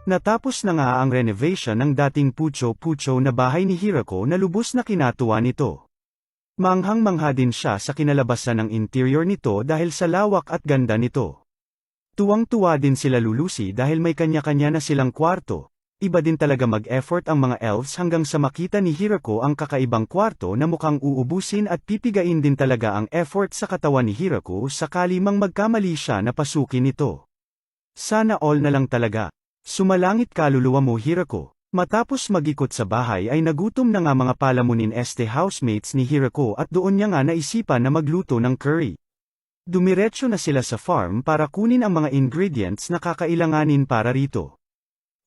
Natapos na nga ang renovation ng dating pucho-pucho na bahay ni Hirako na lubos na kinatuwa nito. Manghang-mangha din siya sa kinalabasan ng interior nito dahil sa lawak at ganda nito. Tuwang-tuwa din sila Lulusi dahil may kanya-kanya na silang kwarto. Iba din talaga mag-effort ang mga elves hanggang sa makita ni Hirako ang kakaibang kwarto na mukhang uubusin at pipigain din talaga ang effort sa katawan ni Hirako sakali mang magkamali siya na pasukin ito. Sana all na lang talaga. Sumalangit kaluluwa mo Hirako. Matapos mag-ikot sa bahay ay nagutom na nga mga palamunin housemates ni Hirako at doon niya nga naisipan na magluto ng curry. Dumiretso na sila sa farm para kunin ang mga ingredients na kakailanganin para rito.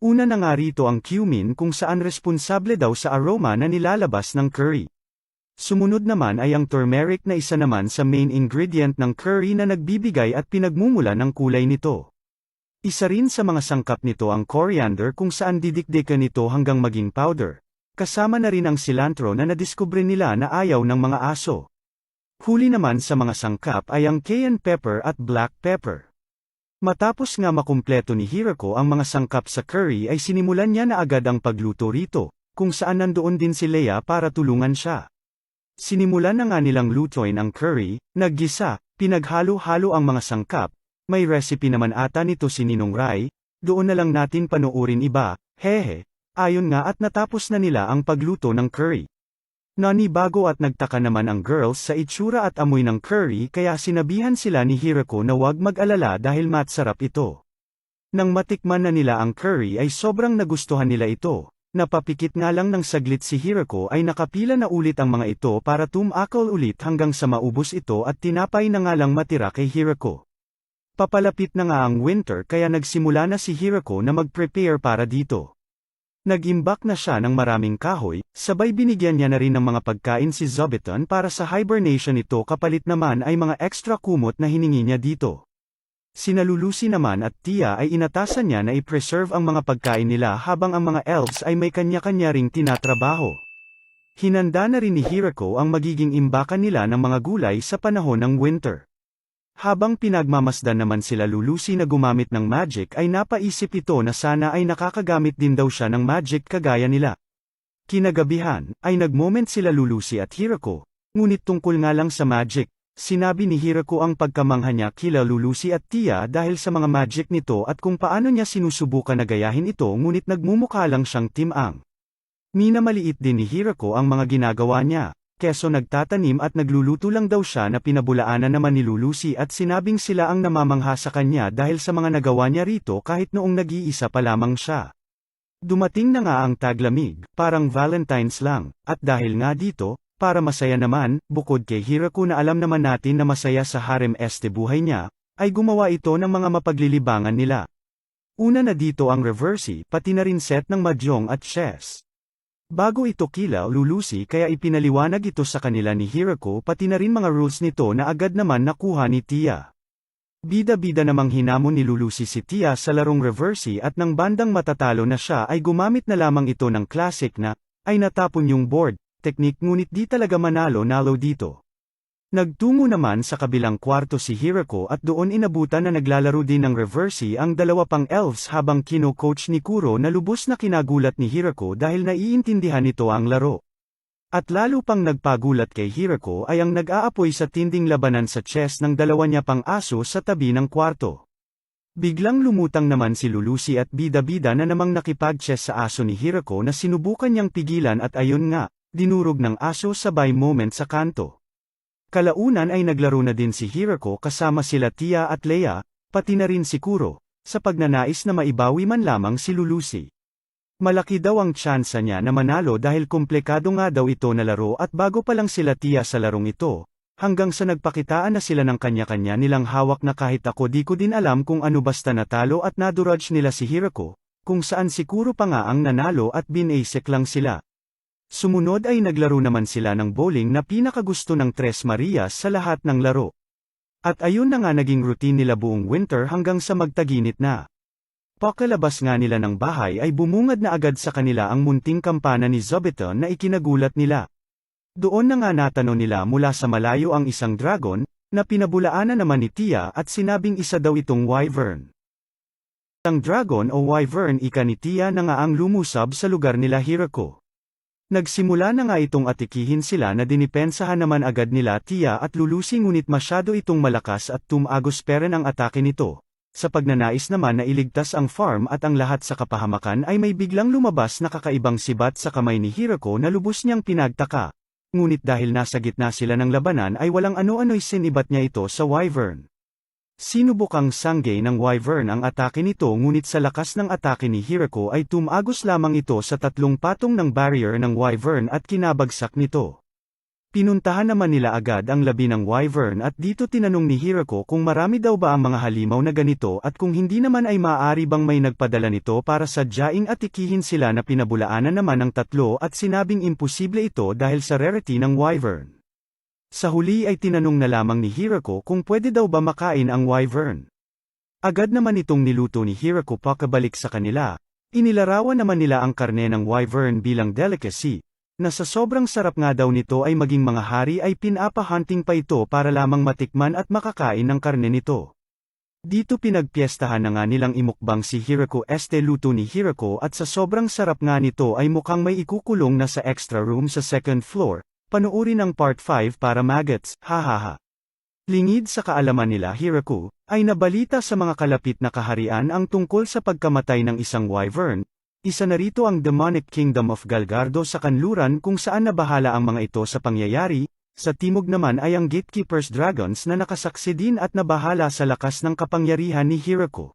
Una na nga rito ang cumin kung saan responsable daw sa aroma na nilalabas ng curry. Sumunod naman ay ang turmeric na isa naman sa main ingredient ng curry na nagbibigay at pinagmumula ng kulay nito. Isa rin sa mga sangkap nito ang coriander kung saan didikdikan nito hanggang maging powder. Kasama na rin ang cilantro na nadiskubre nila na ayaw ng mga aso. Huli naman sa mga sangkap ay ang cayenne pepper at black pepper. Matapos nga makumpleto ni Hirako ang mga sangkap sa curry ay sinimulan niya na agad ang pagluto rito, kung saan nandoon din si Leia para tulungan siya. Sinimulan na nga nilang lutuin ang curry, naggisa, pinaghalo-halo ang mga sangkap. May recipe naman ata nito si Ninong Rai, doon na lang natin panoorin iba, hehe. Ayon nga at natapos na nila ang pagluto ng curry. Nanibago at nagtaka naman ang girls sa itsura at amoy ng curry kaya sinabihan sila ni Hirako na huwag mag-alala dahil masarap ito. Nang matikman na nila ang curry ay sobrang nagustuhan nila ito. Napapikit nga lang ng saglit si Hirako ay nakapila na ulit ang mga ito para tumakal ulit hanggang sa maubos ito at tinapay na nga lang matira kay Hirako. Papalapit na nga ang winter kaya nagsimula na si Hirako na mag-prepare para dito. Nag-imbak na siya ng maraming kahoy, sabay binigyan niya na rin ng mga pagkain si Zobiton para sa hibernation nito kapalit naman ay mga extra kumot na hiningi niya dito. Sina Lulusi naman at Tia ay inatasan niya na i-preserve ang mga pagkain nila habang ang mga elves ay may kanya-kanya ring tinatrabaho. Hinanda na rin ni Hirako ang magiging imbakan nila ng mga gulay sa panahon ng winter. Habang pinagmamasdan naman sila Lulusi na gumamit ng magic ay napaisip ito na sana ay nakakagamit din daw siya ng magic kagaya nila. Kinagabihan, ay nagmoment sila Lulusi at Hirako, ngunit tungkol nga lang sa magic, sinabi ni Hirako ang pagkamangha niya kila Lulusi at Tia dahil sa mga magic nito at kung paano niya sinusubukan na gayahin ito ngunit nagmumukha lang siyang timang. Minamaliit din ni Hirako ang mga ginagawa niya. Keso nagtatanim at nagluluto lang daw siya na pinabulaanan naman ni Lulusi at sinabing sila ang namamangha sa kanya dahil sa mga nagawa niya rito kahit noong nag-iisa pa lamang siya. Dumating na nga ang taglamig, parang Valentine's lang, at dahil nga dito, para masaya naman, bukod kay Hirako na alam naman natin na masaya sa harem buhay niya, ay gumawa ito ng mga mapaglilibangan nila. Una na dito ang reversi, pati na rin set ng mahjong at chess. Bago ito kila Lulusi kaya ipinaliwanag ito sa kanila ni Hirako pati na rin mga rules nito na agad naman nakuha ni Tia. Bida-bida namang hinamon ni Lulusi si Tia sa larong reversi at nang bandang matatalo na siya ay gumamit na lamang ito ng classic na, ay natapon yung board, technique ngunit di talaga manalo-nalo dito. Nagtungo naman sa kabilang kwarto si Hirako at doon inabutan na naglalaro din ng reversi ang dalawa pang elves habang kino-coach ni Kuro na lubos na kinagulat ni Hirako dahil naiintindihan nito ang laro. At lalo pang nagpagulat kay Hirako ay ang nag-aapoy sa tinding labanan sa chess ng dalawa niya pang aso sa tabi ng kwarto. Biglang lumutang naman si Lulusi at bida-bida na namang nakipag-chess sa aso ni Hirako na sinubukan niyang pigilan at ayon nga, dinurog ng aso sabay moment sa kanto. Kalaunan ay naglaro na din si Hirako kasama sila Tia at Leia, pati na rin si Kuro, sa pagnanais na maibawi man lamang si Lulusi. Malaki daw ang tsansa niya na manalo dahil komplikado nga daw ito na laro at bago pa lang sila Tia sa larong ito, hanggang sa nagpakitaan na sila ng kanya-kanya nilang hawak na kahit ako di ko din alam kung ano basta natalo at nadurage nila si Hirako, kung saan si Kuro pa nga ang nanalo at binasek lang sila. Sumunod ay naglaro naman sila ng bowling na pinakagusto ng Tres Marias sa lahat ng laro. At ayun na nga naging routine nila buong winter hanggang sa magtaginit na. Pakalabas nga nila ng bahay ay bumungad na agad sa kanila ang munting kampana ni Zobiton na ikinagulat nila. Doon na nga natano nila mula sa malayo ang isang dragon, na pinabulaanan naman ni Tia at sinabing isa daw itong wyvern. Ang dragon o wyvern ika ni Tia na nga ang lumusab sa lugar nila Hirako. Nagsimula na nga itong atikihin sila na dinipensahan naman agad nila Tia at Lulusi ngunit masyado itong malakas at tumagos peren ang atake nito. Sa pagnanais naman na iligtas ang farm at ang lahat sa kapahamakan ay may biglang lumabas na kakaibang sibat sa kamay ni Hirako na lubos niyang pinagtaka. Ngunit dahil nasa gitna sila ng labanan ay walang ano-ano'y sinibat niya ito sa wyvern. Sinubukang sanggay ng wyvern ang atake nito ngunit sa lakas ng atake ni Hirako ay tumagos lamang ito sa tatlong patong ng barrier ng wyvern at kinabagsak nito. Pinuntahan naman nila agad ang labi ng wyvern at dito tinanong ni Hirako kung marami daw ba ang mga halimaw na ganito at kung hindi naman ay maaari bang may nagpadala nito para sadyaing atikihin sila na pinabulaanan naman ng tatlo at sinabing imposible ito dahil sa rarity ng wyvern. Sa huli ay tinanong na lamang ni Hirako kung pwede daw ba makain ang wyvern. Agad naman itong niluto ni Hirako pakabalik sa kanila. Inilarawan naman nila ang karne ng wyvern bilang delicacy, na sa sobrang sarap nga daw nito ay maging mga hari ay pinapa-hunting pa ito para lamang matikman at makakain ng karne nito. Dito pinagpiestahan na nga nilang imukbang si Hirako luto ni Hirako at sa sobrang sarap nga nito ay mukhang may ikukulong na sa extra room sa second floor. Panuorin ang part 5 para maggots, hahaha. Lingid sa kaalaman nila Hirako, ay nabalita sa mga kalapit na kaharian ang tungkol sa pagkamatay ng isang wyvern. Isa na rito ang demonic kingdom of Galgardo sa kanluran kung saan nabahala ang mga ito sa pangyayari. Sa timog naman ay ang gatekeepers dragons na nakasaksi din at nabahala sa lakas ng kapangyarihan ni Hirako.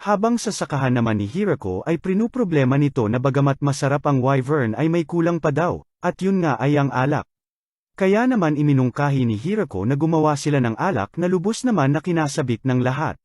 Habang sa sakahan naman ni Hirako ay prinuproblema nito na bagamat masarap ang wyvern ay may kulang pa daw. At yun nga ay ang alak. Kaya naman iminungkahi ni Hirako na gumawa sila ng alak na lubos naman na kinasabik ng lahat.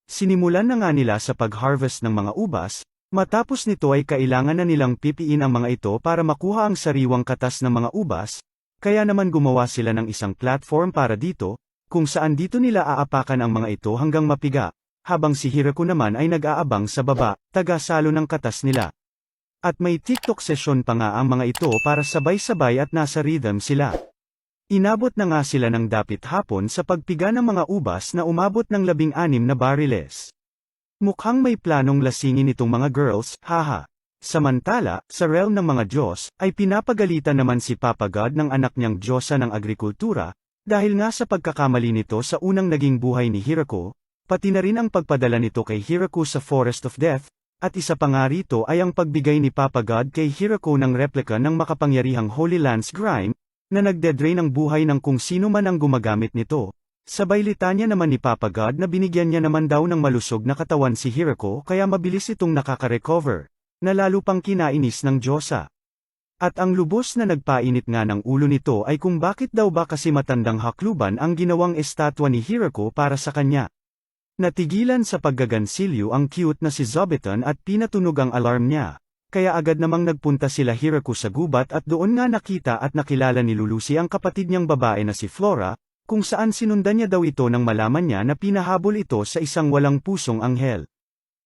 Sinimulan na nga nila sa pag-harvest ng mga ubas, matapos nito ay kailangan na nilang pipiin ang mga ito para makuha ang sariwang katas ng mga ubas, kaya naman gumawa sila ng isang platform para dito, kung saan dito nila aapakan ang mga ito hanggang mapiga, habang si Hirako naman ay nag-aabang sa baba, taga-salo ng katas nila. At may TikTok session pa nga ang mga ito para sabay-sabay at nasa rhythm sila. Inabot na nga sila ng dapit hapon sa pagpiga ng mga ubas na umabot ng 16 na bariles. Mukhang may planong lasingin itong mga girls, haha. Samantala, sa realm ng mga Diyos, ay pinapagalitan naman si Papa God ng anak niyang Diyosa ng agrikultura, dahil nga sa pagkakamali nito sa unang naging buhay ni Hirako, pati na rin ang pagpadala nito kay Hirako sa Forest of Death. At isa pa nga rito ay ang pagbigay ni Papa God kay Hirako ng replika ng makapangyarihang Holy Lance Grime, na nagdedrain ng buhay ng kung sino man ang gumagamit nito. Sabay litanya naman ni Papa God na binigyan niya naman daw ng malusog na katawan si Hirako kaya mabilis itong nakaka-recover, na lalo pang kinainis ng Diyosa. At ang lubos na nagpainit nga ng ulo nito ay kung bakit daw ba kasi matandang hakluban ang ginawang estatwa ni Hirako para sa kanya. Natigilan sa paggagansilyo ang cute na si Zobeton at pinatunog ang alarm niya. Kaya agad namang nagpunta sila Hirako sa gubat at doon nga nakita at nakilala ni Lulusi ang kapatid niyang babae na si Flora, kung saan sinundan niya daw ito nang malaman niya na pinahabol ito sa isang walang pusong anghel.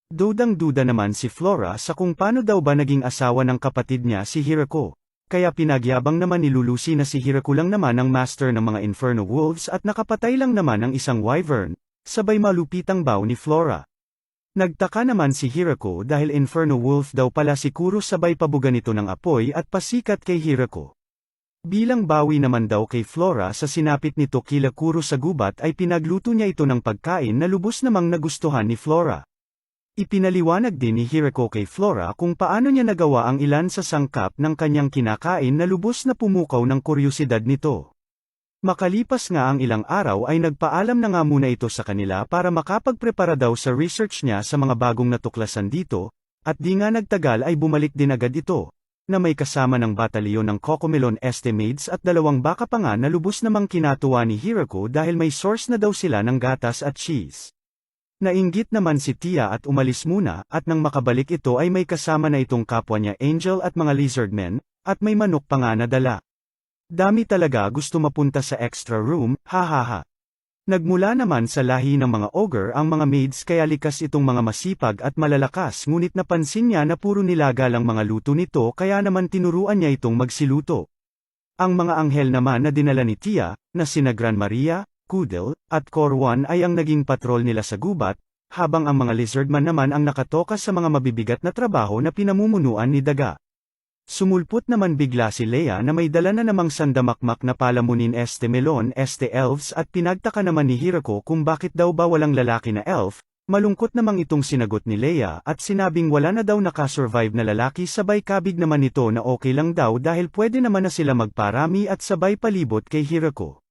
Dudang-duda naman si Flora sa kung paano daw ba naging asawa ng kapatid niya si Hirako. Kaya pinagyabang naman ni Lulusi na si Hirako lang naman ang master ng mga Inferno Wolves at nakapatay lang naman ang isang wyvern. Sabay malupitang baw ni Flora. Nagtaka naman si Hirako dahil Inferno Wolf daw pala si Kuro sabay pabuga nito ng apoy at pasikat kay Hirako. Bilang bawi naman daw kay Flora sa sinapit nito kila Kuro sa gubat ay pinagluto niya ito ng pagkain na lubos namang nagustuhan ni Flora. Ipinaliwanag din ni Hirako kay Flora kung paano niya nagawa ang ilan sa sangkap ng kanyang kinakain na lubos na pumukaw ng kuryosidad nito. Makalipas nga ang ilang araw ay nagpaalam na nga muna ito sa kanila para makapagprepara daw sa research niya sa mga bagong natuklasan dito, at di nga nagtagal ay bumalik din agad ito, na may kasama ng batalyon ng Cocomelon Estimades at 2 baka pa nga na lubos namang kinatuwa ni Hirako dahil may source na daw sila ng gatas at cheese. Nainggit naman si Tia at umalis muna, at nang makabalik ito ay may kasama na itong kapwa niya Angel at mga lizardmen, at may manok pa nga na dala. Dami talaga gusto mapunta sa extra room, hahaha. Nagmula naman sa lahi ng mga ogre ang mga maids kaya likas itong mga masipag at malalakas ngunit napansin niya na puro nilaga lang mga luto nito kaya naman tinuruan niya itong magsiluto. Ang mga anghel naman na dinala ni Tia, na sina Gran Maria, Kudel, at Corwan ay ang naging patrol nila sa gubat, habang ang mga lizardman naman ang nakatoka sa mga mabibigat na trabaho na pinamumunuan ni Daga. Sumulpot naman bigla si Leia na may dala na namang sandamakmak na palamunin melon elves at pinagtaka naman ni Hirako kung bakit daw ba walang lalaki na elf. Malungkot namang itong sinagot ni Leia at sinabing wala na daw nakasurvive na lalaki, sabay kabig naman nito na okay lang daw dahil pwede naman na sila magparami at sabay palibot kay Hirako.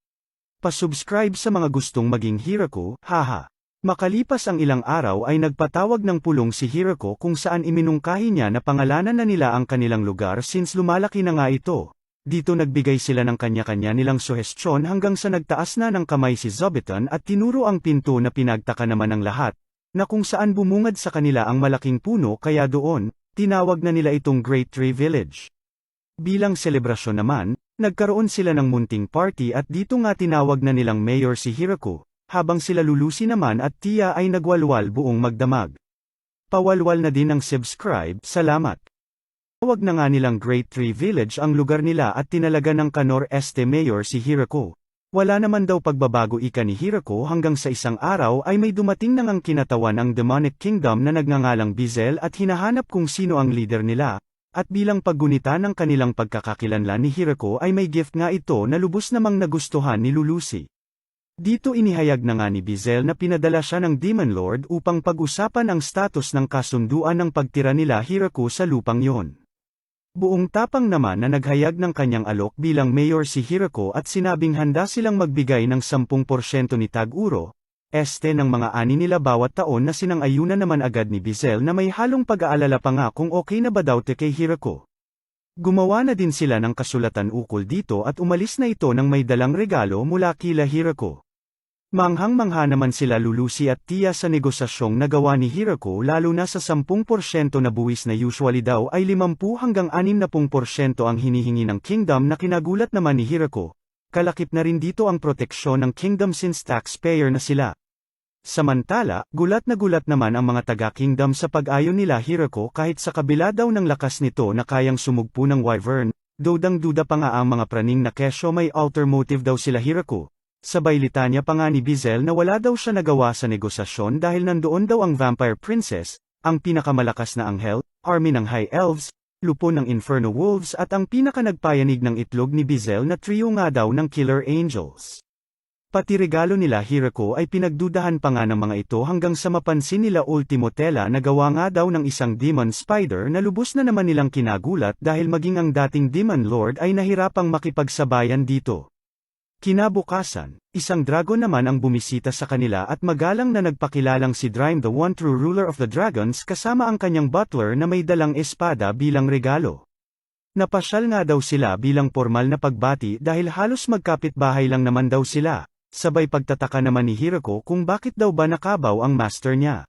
Pasubscribe sa mga gustong maging Hirako, haha. Makalipas ang ilang araw ay nagpatawag ng pulong si Hirako kung saan iminungkahi niya na pangalanan na nila ang kanilang lugar since lumalaki na nga ito. Dito nagbigay sila ng kanya-kanya nilang suhestyon hanggang sa nagtaas na ng kamay si Zobatan at tinuro ang pinto na pinagtaka naman ng lahat, na kung saan bumungad sa kanila ang malaking puno, kaya doon, tinawag na nila itong Great Tree Village. Bilang selebrasyon naman, nagkaroon sila ng munting party at dito nga tinawag na nilang mayor si Hirako. Habang sila Lulusi naman at Tia ay nagwalwal buong magdamag. Pawalwal na din ang subscribe, salamat. Tawag na nga nilang Great Tree Village ang lugar nila at tinalaga ng Kanor Mayor si Hirako. Wala naman daw pagbabago ika ni Hirako hanggang sa isang araw ay may dumating nang ang kinatawan ang Demonic Kingdom na nagngangalang Bizel at hinahanap kung sino ang leader nila. At bilang paggunita ng kanilang pagkakakilanlan ni Hirako ay may gift nga ito na lubos namang nagustuhan ni Lulusi. Dito inihayag na nga ni Bizel na pinadala siya ng Demon Lord upang pag-usapan ang status ng kasunduan ng pagtira nila Hirako sa lupang yon. Buong tapang naman na naghayag ng kanyang alok bilang mayor si Hirako at sinabing handa silang magbigay ng 10% ni Tag-Uro, ng mga ani nila bawat taon na sinang-ayunan naman agad ni Bizel na may halong pag-aalala pa nga kung okay na ba daw kay Hirako. Gumawa na din sila ng kasulatan ukol dito at umalis na ito nang may dalang regalo mula kila Hirako. Manghang-mangha naman sila Lulusi at Tia sa negosasyong nagawa ni Hirako lalo na sa 10% na buwis na usually daw ay 50 hanggang 60% ang hinihingi ng kingdom na kinagulat naman ni Hirako. Kalakip na rin dito ang proteksyon ng kingdom since taxpayer na sila. Samantala, gulat naman ang mga taga-kingdom sa pag-ayon nila Hirako kahit sa kabila daw ng lakas nito na kayang sumugpo ng wyvern, dudang-duda pa nga ang mga praning na kesyo may alter motive daw sila Hirako. Sabay litanya pa nga ni Bizel na wala daw siya nagawa sa negosasyon dahil nandoon daw ang Vampire Princess, ang pinakamalakas na anghel, army ng High Elves, lupon ng Inferno Wolves at ang pinakanagpayanig ng itlog ni Bizel na trio nga daw ng Killer Angels. Pati regalo nila Hirako ay pinagdudahan pa nga ng mga ito hanggang sa mapansin nila Ultimo Tela na gawa nga daw ng isang Demon Spider na lubos na naman nilang kinagulat dahil maging ang dating Demon Lord ay nahirapang makipagsabayan dito. Kinabukasan, isang dragon naman ang bumisita sa kanila at magalang na nagpakilalang si Drime the One True Ruler of the Dragons kasama ang kanyang butler na may dalang espada bilang regalo. Napasyal nga daw sila bilang formal na pagbati dahil halos magkapit-bahay lang naman daw sila, sabay pagtataka naman ni Hirako kung bakit daw ba nakabaw ang master niya.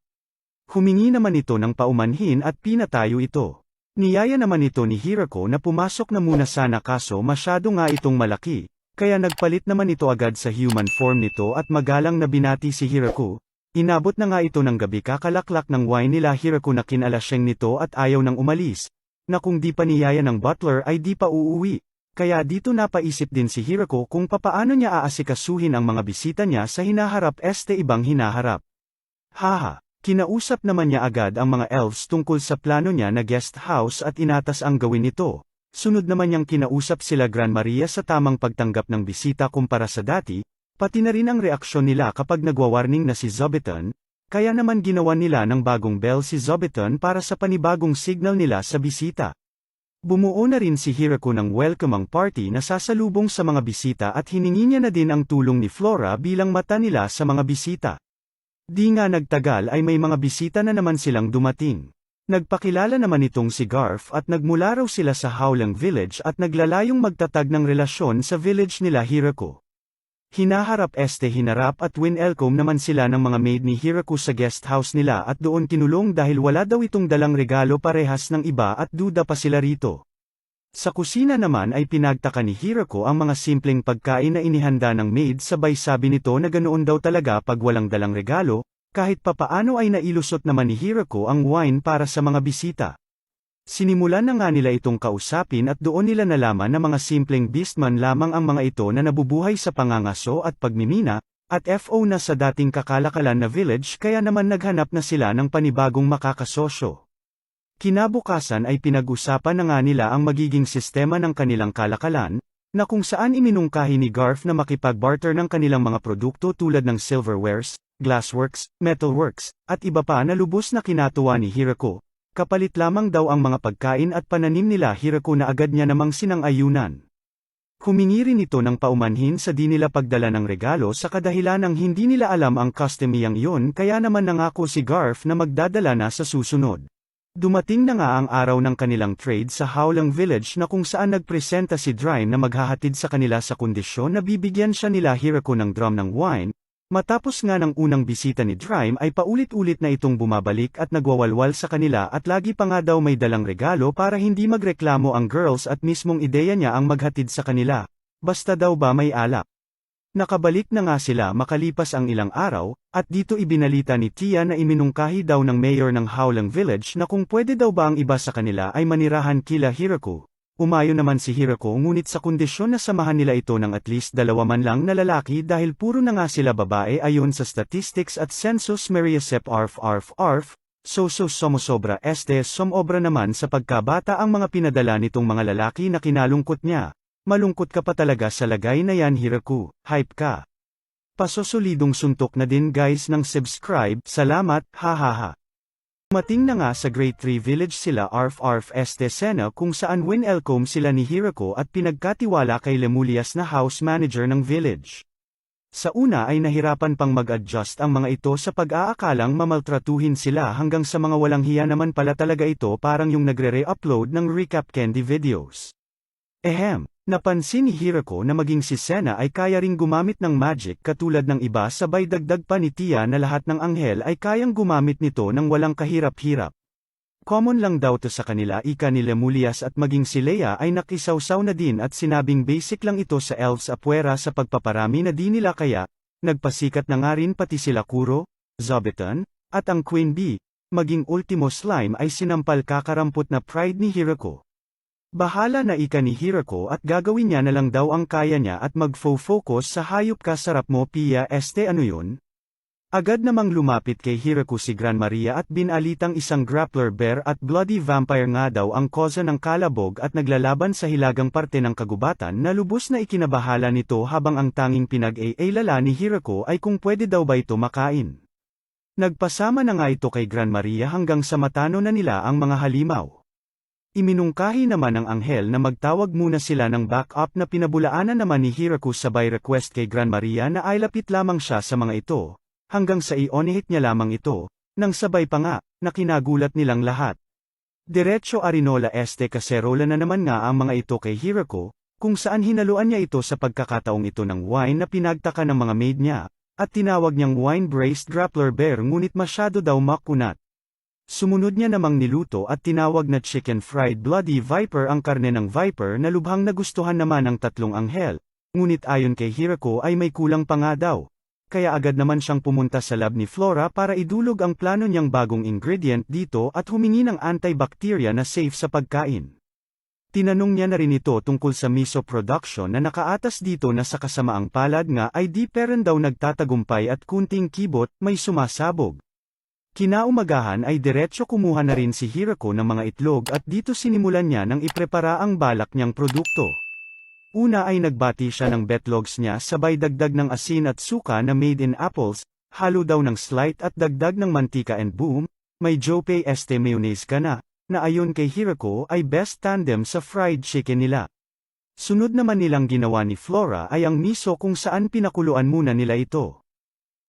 Humingi naman ito ng paumanhin at pinatayo ito. Niyaya naman ito ni Hirako na pumasok na muna sana kaso masyado nga itong malaki. Kaya nagpalit naman ito agad sa human form nito at magalang na binati si Hirako. Inabot na nga ito ng gabi kakalaklak ng wine nila Hirako na kinalasyeng nito at ayaw nang umalis. Na kung di pa niyaya ng butler ay di pa uuwi. Kaya dito napaisip din si Hirako kung papaano niya aasikasuhin ang mga bisita niya sa hinaharap ibang hinaharap. Haha, kinausap naman niya agad ang mga elves tungkol sa plano niya na guest house at inatas ang gawin nito. Sunod naman niyang kinausap sila Gran Maria sa tamang pagtanggap ng bisita kumpara sa dati, pati na rin ang reaksyon nila kapag nagwawarning na si Zobatan, kaya naman ginawa nila ng bagong bell si Zobatan para sa panibagong signal nila sa bisita. Bumuo na rin si Hirako ng welcoming party na sasalubong sa mga bisita at hiningi niya na din ang tulong ni Flora bilang mata nila sa mga bisita. Di nga nagtagal ay may mga bisita na naman silang dumating. Nagpakilala naman itong si Garf at nagmula raw sila sa Howlang Village at naglalayong magtatag ng relasyon sa village nila Hirako. Hinaharap hinarap at winelcome naman sila ng mga maid ni Hirako sa guest house nila at doon kinulong dahil wala daw itong dalang regalo parehas ng iba at duda pa sila rito. Sa kusina naman ay pinagtaka ni Hirako ang mga simpleng pagkain na inihanda ng maid sabay sabi nito na ganoon daw talaga pag walang dalang regalo. Kahit papaano ay nailusot naman ni Hirako ang wine para sa mga bisita. Sinimulan na nga nila itong kausapin at doon nila nalaman na mga simpleng beastman lamang ang mga ito na nabubuhay sa pangangaso at pagmimina, At FO na sa dating kakalakalan na village kaya naman naghanap na sila ng panibagong makakasosyo. Kinabukasan ay pinag-usapan na nga nila ang magiging sistema ng kanilang kalakalan, na kung saan iminungkahi ni Garf na makipag-barter ng kanilang mga produkto tulad ng silverwares, glassworks, metalworks, at iba pa na lubos na kinatuwa ni Hirako. Kapalit lamang daw ang mga pagkain at pananim nila Hirako na agad niya namang sinang-ayunan. Humingi rin ito ng paumanhin sa di nila pagdala ng regalo sa kadahilan ng hindi nila alam ang customiyang iyon kaya naman nangako si Garf na magdadala na sa susunod. Dumating na nga ang araw ng kanilang trade sa Howlang Village na kung saan nagpresenta si Drime na maghahatid sa kanila sa kondisyon na bibigyan siya nila Hirako ng drum ng wine. Matapos nga ng unang bisita ni Drime ay paulit-ulit na itong bumabalik at nagwawalwal sa kanila at lagi pa nga daw may dalang regalo para hindi magreklamo ang girls at mismong ideya niya ang maghatid sa kanila. Basta daw ba may alak. Nakabalik na nga sila makalipas ang ilang araw, at dito ibinalita ni Tia na iminungkahi daw ng mayor ng Howlang Village na kung pwede daw ba ang iba sa kanila ay manirahan kila Hirako. Umayo naman si Hirako ngunit sa kondisyon na samahan nila ito ng at least 2 man lang na lalaki dahil puro na nga sila babae ayon sa statistics at census Mariasep arf. Somosobra somobra naman sa pagkabata ang mga pinadala nitong mga lalaki na kinalungkot niya. Malungkot ka pa talaga sa lagay na yan Hirako, hype ka. Pasosolidong suntok na din guys ng subscribe, salamat, hahaha. Dumating na nga sa Grade 3 Village sila arf Sena kung saan winelcome sila ni Hirako at pinagkatiwala kay Lemulias na house manager ng village. Sa una ay nahirapan pang mag-adjust ang mga ito sa pag-aakalang mamaltratuhin sila hanggang sa mga walang hiya naman pala talaga ito parang yung nagre-re-upload ng recap candy videos. Napansin ni Hirako na maging si Sena ay kaya ring gumamit ng magic katulad ng iba sabay dagdag pa ni Tia na lahat ng anghel ay kayang gumamit nito ng walang kahirap-hirap. Common lang daw to sa kanila ika ni Lemulias at maging si Leia ay nakisawsaw na din at sinabing basic lang ito sa elves apwera sa pagpaparami na di nila kaya, nagpasikat na nga rin pati sila Kuro, Zobiton, at ang Queen Bee, maging Ultimo Slime ay sinampal kakarampot na pride ni Hirako. Bahala na ika ni Hirako at gagawin niya na lang daw ang kaya niya at mag-focus sa hayop ka sarap mo Pia ano yun? Agad namang lumapit kay Hirako si Gran Maria at binalitang isang grappler bear at bloody vampire nga daw ang koza ng kalabog at naglalaban sa hilagang parte ng kagubatan na lubos na ikinabahala nito habang ang tanging pinag-aalala ni Hirako ay kung pwede daw ba ito makain. Nagpasama na nga ito kay Gran Maria hanggang sa matano na nila ang mga halimaw. Iminungkahi naman ng anghel na magtawag muna sila ng backup na pinabulaanan naman ni Hirako sabay request kay Gran Maria na ay lapit lamang siya sa mga ito, hanggang sa i-onihit niya lamang ito, nang sabay pa nga, na kinagulat nilang lahat. Diretso Arinola Cacerola na naman nga ang mga ito kay Hirako, kung saan hinaluan niya ito sa pagkakataong ito ng wine na pinagtaka ng mga maid niya, at tinawag niyang wine-braised grappler bear ngunit masyado daw makunat. Sumunod niya namang niluto at tinawag na chicken fried bloody viper ang karne ng viper na lubhang nagustuhan naman ng tatlong anghel, ngunit ayon kay Hirako ay may kulang pa nga daw. Kaya agad naman siyang pumunta sa lab ni Flora para idulog ang plano niyang bagong ingredient dito at humingi ng antibacteria na safe sa pagkain. Tinanong niya na rin ito tungkol sa miso production na nakaatas dito na sa kasamaang palad nga ay di peren daw nagtatagumpay at kunting kibot may sumasabog. Kinaumagahan ay diretso kumuha na rin si Hirako ng mga itlog at dito sinimulan niya nang iprepara ang balak niyang produkto. Una ay nagbati siya ng betlogs niya sabay dagdag ng asin at suka na made in apples, halo daw ng slight at dagdag ng mantika and boom, may jope mayonnaise ka na ayon kay Hirako ay best tandem sa fried chicken nila. Sunod naman nilang ginawa ni Flora ay ang miso kung saan pinakuluan muna nila ito.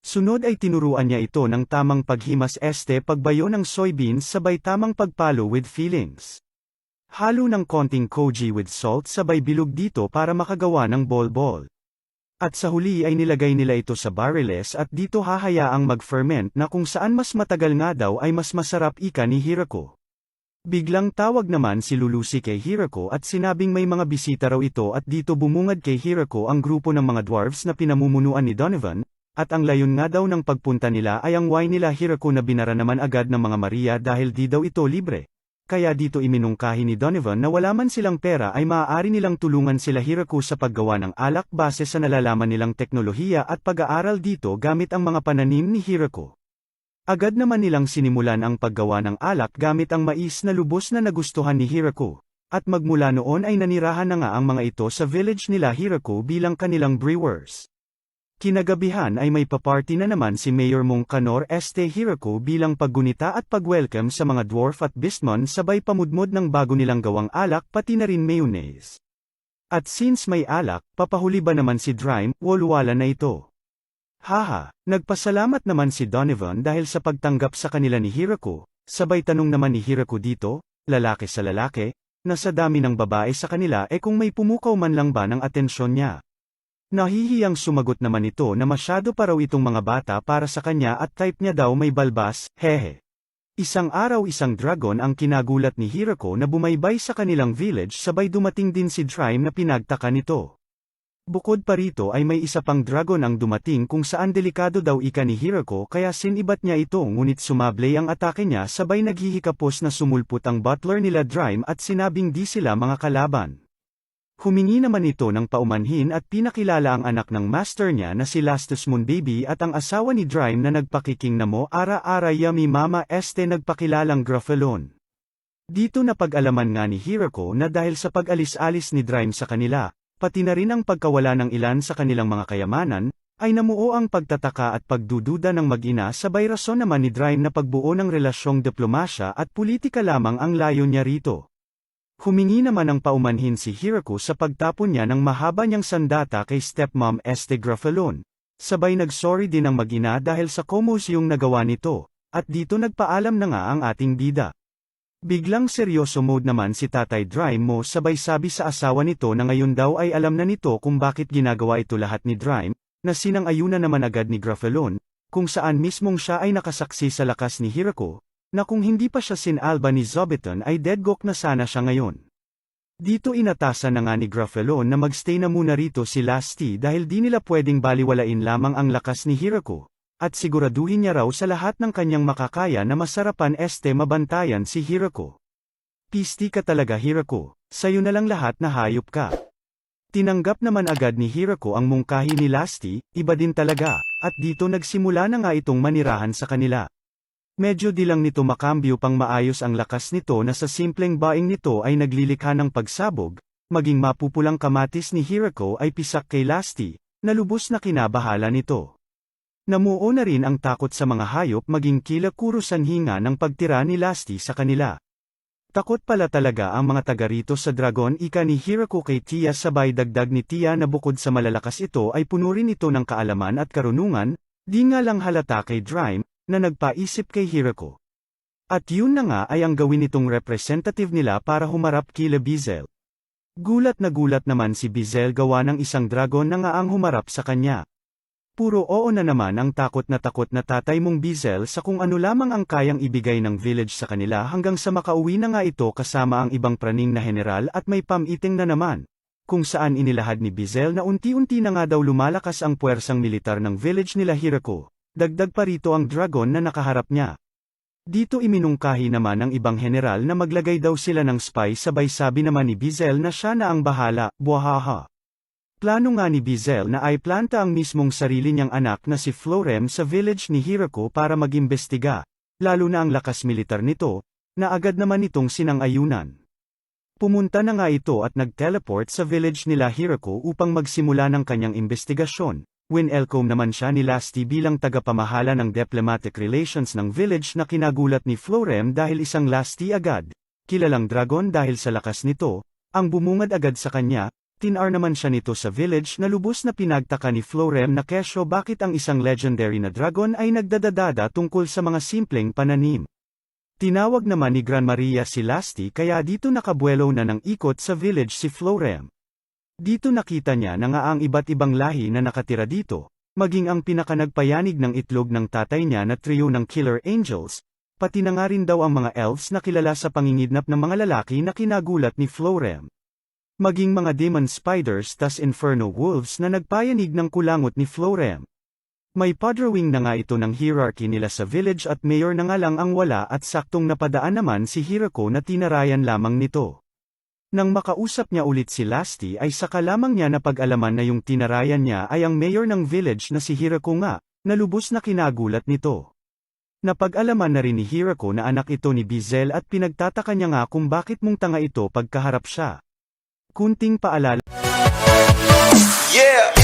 Sunod ay tinuruan niya ito ng tamang paghimas pagbayo ng soybeans sabay tamang pagpalo with fillings. Halo ng konting koji with salt sabay bilog dito para makagawa ng bol-bol. At sa huli ay nilagay nila ito sa barriles at dito hahayaang mag-ferment na kung saan mas matagal nga daw ay mas masarap ika ni Hirako. Biglang tawag naman si Lulusi kay Hirako at sinabing may mga bisita raw ito at dito bumungad kay Hirako ang grupo ng mga dwarves na pinamumunuan ni Donovan. At ang layon nga daw ng pagpunta nila ay ang wine nila Hirako na binara naman agad ng mga Maria dahil di daw ito libre. kaya dito iminungkahi ni Donovan na wala man silang pera ay maaari nilang tulungan sila Hirako sa paggawa ng alak base sa nalalaman nilang teknolohiya at pag-aaral dito gamit ang mga pananim ni Hirako. Agad naman nilang sinimulan ang paggawa ng alak gamit ang mais na lubos na nagustuhan ni Hirako, at magmula noon ay nanirahan na nga ang mga ito sa village nila Hirako bilang kanilang brewers. Kinagabihan ay may paparty na naman si Mayor Mongkanor Este Hirako bilang paggunita at pag-welcome sa mga dwarf at beastmen sabay pamudmod ng bago nilang gawang alak pati na rin mayonnaise. At since may alak, papahuli ba naman si Drime, walwala na ito. Haha, nagpasalamat naman si Donovan dahil sa pagtanggap sa kanila ni Hirako, sabay tanong naman ni Hirako dito, lalaki sa lalaki, na sa dami ng babae sa kanila kung may pumukaw man lang ba ng atensyon niya. Nahihiyang sumagot naman ito na masyado pa raw itong mga bata para sa kanya at type niya daw may balbas, hehe. Isang araw isang dragon ang kinagulat ni Hirako na bumaybay sa kanilang village sabay dumating din si Drime na pinagtaka nito. Bukod pa rito ay may isa pang dragon ang dumating kung saan delikado daw ika ni Hirako kaya sinibat niya ito ngunit sumablay ang atake niya sabay naghihikapos na sumulput ang butler nila Drime at sinabing di sila mga kalaban. Humingi naman ito ng paumanhin at pinakilala ang anak ng master niya na si Lastus Moonbaby at ang asawa ni Drime na nagpakiking na mo ara-ara yummy mama este nagpakilalang Gruffalon. Dito napag-alaman nga ni Hirako na dahil sa pag-alis-alis ni Drime sa kanila, pati na rin ang pagkawala ng ilan sa kanilang mga kayamanan, ay namuo ang pagtataka at pagdududa ng mag-ina sabay rason naman ni Drime na pagbuo ng relasyong diplomasya at politika lamang ang layo niya rito. Humingi naman ng paumanhin si Hirako sa pagtapon niya ng mahaba niyang sandata kay stepmom Este Gruffalon. Sabay nagsorry din ang mag-ina dahil sa komos yung nagawa nito, at dito nagpaalam na nga ang ating bida. Biglang seryoso mode naman si Tatay Drime mo sabay sabi sa asawa nito na ngayon daw ay alam na nito kung bakit ginagawa ito lahat ni Drime, na sinang-ayunan naman agad ni Gruffalon, kung saan mismong siya ay nakasaksi sa lakas ni Hirako, na kung hindi pa siya sinalba ni Zobiton ay deadlock na sana siya ngayon. Dito inatasan na nga ni Gruffalon na magstay na muna rito si Lasty dahil di nila pwedeng baliwalain lamang ang lakas ni Hirako, at siguraduhin niya raw sa lahat ng kanyang makakaya na masarapan este mabantayan si Hirako. Pisti ka talaga Hirako, sayo na lang lahat na hayop ka. Tinanggap naman agad ni Hirako ang mungkahi ni Lasty, iba din talaga, at dito nagsimula na nga itong manirahan sa kanila. Medyo di lang nito makambyo pang maayos ang lakas nito na sa simpleng baing nito ay naglilikha ng pagsabog, maging mapupulang kamatis ni Hirako ay pisak kay Lasty, na lubos na kinabahala nito. Namuo na rin ang takot sa mga hayop maging kila-kurusan hinga ng pagtira ni Lasty sa kanila. Takot pala talaga ang mga taga rito sa dragon ika ni Hirako kay Tia sabay dagdag ni Tia na bukod sa malalakas ito ay puno rin ito ng kaalaman at karunungan, di nga lang halata kay Drime, na nagpaisip kay Hirako. At yun na nga ay ang gawin nitong representative nila para humarap kila Bizel. Gulat naman si Bizel gawa ng isang dragon na nga ang humarap sa kanya. Puro oo na naman ang takot na tatay mong Bizel sa kung ano lamang ang kayang ibigay ng village sa kanila hanggang sa makauwi na nga ito kasama ang ibang praning na general at may pamiting na naman, kung saan inilahad ni Bizel na unti-unti na nga daw lumalakas ang puwersang militar ng village nila Hirako. Dagdag pa rito ang dragon na nakaharap niya. Dito iminungkahi naman ng ibang general na maglagay daw sila ng spy sabay sabi naman ni Bizel na siya na ang bahala, buhaha. Plano nga ni Bizel na ay planta ang mismong sarili niyang anak na si Florem sa village ni Hirako para mag-imbestiga, lalo na ang lakas militar nito, na agad naman itong sinang-ayunan. Pumunta na nga ito at nag-teleport sa village nila Hirako upang magsimula ng kanyang investigasyon. Winelcome naman siya ni Lasty bilang tagapamahala ng diplomatic relations ng village na kinagulat ni Florem dahil isang Lasty agad, kilalang dragon dahil sa lakas nito, ang bumungad agad sa kanya, tinar naman siya nito sa village na lubos na pinagtaka ni Florem na kesyo bakit ang isang legendary na dragon ay nagdadadada tungkol sa mga simpleng pananim. Tinawag naman ni Gran Maria si Lasty kaya dito nakabuelo na ng ikot sa village si Florem. Dito nakita niya na nga ang iba't ibang lahi na nakatira dito, maging ang pinakanagpayanig ng itlog ng tatay niya na trio ng Killer Angels, pati na nga rin daw ang mga elves na kilala sa pangingidnap ng mga lalaki na kinagulat ni Florem. Maging mga demon spiders tas inferno wolves na nagpayanig ng kulangot ni Florem. May pa-drawing na nga ito ng hierarchy nila sa village at mayor na nga lang ang wala at saktong napadaan naman si Hirako na tinarayan lamang nito. Nang makausap niya ulit si Lasty ay saka lamang niya napag-alaman na yung tinarayan niya ay ang mayor ng village na si Hirako nga, na lubos na kinagulat nito. Napag-alaman na rin ni Hirako na anak ito ni Bizel at pinagtataka niya nga kung bakit mong tanga ito pagkaharap siya. Kunting paalala. Yeah!